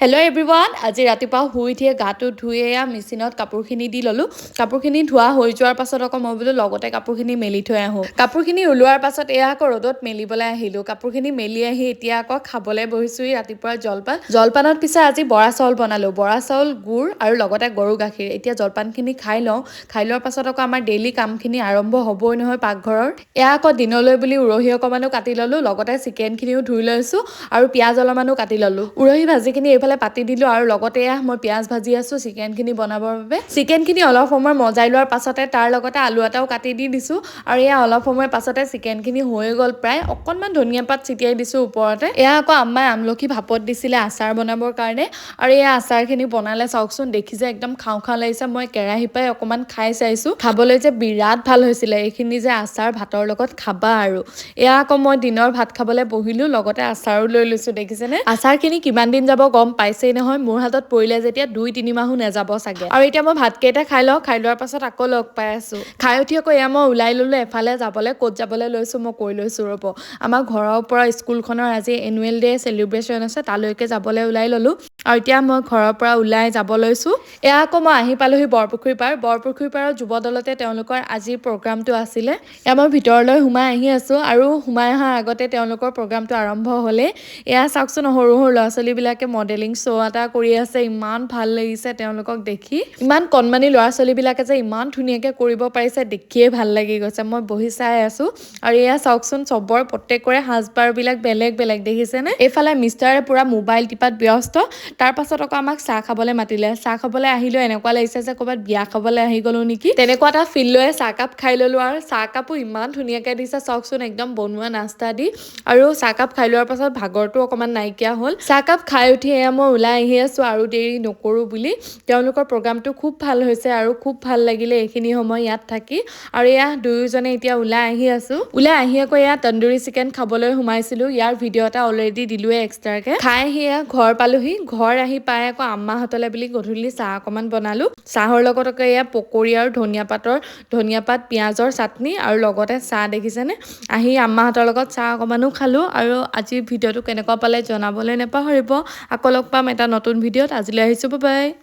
Hello' everyone আজি ৰাতিপুৱা শুই উঠিয়ে গাটো ধুই মেচিনত কাপোৰখিনি দি ল'লোঁ কাপোৰখিনি ধোৱা হৈ যোৱাৰ পাছত আকৌ মই বোলো লগতে কাপোৰখিনি মেলি থৈ আহোঁ কাপোৰখিনি ওলোৱাৰ পাছত আকৌ ৰ'দত মেলিবলৈ আহিলোঁ কাপোৰখিনি মেলি আহি এতিয়া আকৌ খাবলৈ বহিছোঁ ৰাতিপুৱাৰ জলপানত পিছে আজি বৰা চাউল বনালোঁ বৰা চাউল গুড় আৰু লগতে গৰু গাখীৰ এতিয়া জলপানখিনি খাই লোৱাৰ পাছত আকৌ আমাৰ ডেইলি কামখিনি আৰম্ভ হ'বই নহয় পাকঘৰৰ আকৌ দিনলৈ বুলি উৰহি অকণমানো কাটি ল'লোঁ লগতে চিকেনখিনিও ধুই লৈছোঁ আৰু পিঁয়াজ অলপমানো কাটি ল'লোঁ উৰহি ভাজিখিনি এইফালে পাতি দিলোঁ আৰু লগতে মই পিঁয়াজ ভাজি আছোঁ চিকেনখিনি বনাবৰ বাবে চিকেনখিনি অলপ সময় মজাই লোৱাৰ পাছতে তাৰ লগতে আলু এটাও কাটি দি দিছোঁ আৰু অলপ সময়ৰ পাছতে চিকেনখিনি হৈ গ'ল প্ৰায় অকণমান ধনিয়া পাত ছিটিয়াই দিছোঁ ওপৰতে আকৌ আম্মাই আমলখি ভাপত দিছিলে আচাৰ বনাবৰ কাৰণে আৰু আচাৰখিনি বনালে চাওকচোন দেখি যে একদম খাওঁ খাওঁ লাগিছে মই কেৰাহী পাই অকণমান খাই চাইছোঁ খাবলৈ যে বিৰাট ভাল হৈছিলে এইখিনি যে আচাৰ ভাতৰ লগত খাবা আৰু আকৌ মই দিনৰ ভাত খাবলৈ বহিলোঁ লগতে আচাৰো লৈ লৈছোঁ দেখিছেনে আচাৰখিনি কিমান দিন যাব গম পাইছেই নহয় মোৰ হাতত পৰিলে যেতিয়া 2-3 মাহো নাযাব চাগে আৰু এতিয়া মই ভাতকেইটা খাই লোৱাৰ পাছত আকৌ লগ পাই আছোঁ খাই উঠি আকৌ মই ওলাই ল'লোঁ এফালে যাবলৈ ক'ত যাবলৈ লৈছোঁ মই কৈ লৈছোঁ ৰ'ব আমাৰ ঘৰৰ পৰা স্কুলখনৰ আজি এনুৱেল ডে চেলিব্ৰেশ্যন আছে তালৈকে যাবলৈ ওলাই ল'লোঁ আৰু এতিয়া মই ঘৰৰ পৰা ওলাই যাব লৈছোঁ আকৌ মই আহি পালোহি বৰপুখুৰী পাৰত যুৱ দলতে তেওঁলোকৰ আজিৰ প্ৰগ্ৰামটো আছিলে মই ভিতৰলৈ সোমাই আহি আছোঁ আৰু সোমাই অহাৰ আগতে তেওঁলোকৰ প্ৰগ্ৰামটো আৰম্ভ হ'লে চাওকচোন সৰু সৰু ল'ৰা ছোৱালীবিলাকে মডেলিং শ্ব' এটা কৰি আছে ইমান ভাল লাগিছে তেওঁলোকক দেখি ইমান কণমানি ল'ৰা ছোৱালীবিলাকে যে ইমান ধুনীয়াকৈ কৰিব পাৰিছে দেখিয়ে ভাল লাগি গৈছে মই বহি চাই আছোঁ আৰু চাওকচোন চবৰ প্ৰত্যেকৰে সাজপাৰবিলাক বেলেগ বেলেগ দেখিছেনে এইফালে মিষ্টাৰে পুৰা মোবাইল টিপাত ব্যস্ত তাৰ পাছত আকৌ আমাক চাহ খাবলৈ মাতিলে চাহ খাবলৈ আহিলোঁ এনেকুৱা লাগিছে যে ক'ৰবাত বিয়া খাবলৈ আহি গ'লোঁ নেকি তেনেকুৱা এটা ফিল লৈ চাহকাপ খাই ল'লোঁ আৰু চাহকাপো ইমান ধুনীয়াকৈ দিছে চাওকচোন একদম বনোৱা নাস্তা দি আৰু চাহকাপ খাই লোৱাৰ পাছত ভাগৰটো অকণমান নাইকিয়া হ'ল চাহকাপ খাই উঠি মই ওলাই আহি আছোঁ আৰু দেৰি নকৰোঁ বুলি তেওঁলোকৰ প্ৰগ্ৰামটো খুব ভাল হৈছে আৰু খুব ভাল লাগিলে এইখিনি সময় ইয়াত থাকি আৰু দুয়োজনে এতিয়া ওলাই আহি আছোঁ ওলাই আহি আকৌ তন্দুৰী চিকেন খাবলৈ সোমাইছিলোঁ ইয়াৰ ভিডিঅ' এটা অলৰেডি দিলোৱে এক্সট্ৰাকে খাই আহি ঘৰ পালোহি ঘৰ আহি পাই আকৌ আম্মাহঁতলে বুলি গধূলি চাহ অকণমান বনালোঁ চাহৰ লগত আকৌ পকৰী আৰু ধনিয়া পাত পিঁয়াজৰ চাটনি আৰু লগতে চাহ দেখিছেনে আহি আম্মাহঁতৰ লগত চাহ অকণমানো খালোঁ আৰু আজিৰ ভিডিঅ'টো কেনেকুৱা পালে জনাবলৈ নেপাহৰিব আকৌ লগ পাম এটা নতুন ভিডিঅ'ত আজিলৈ আহিছোঁ বাই বাই।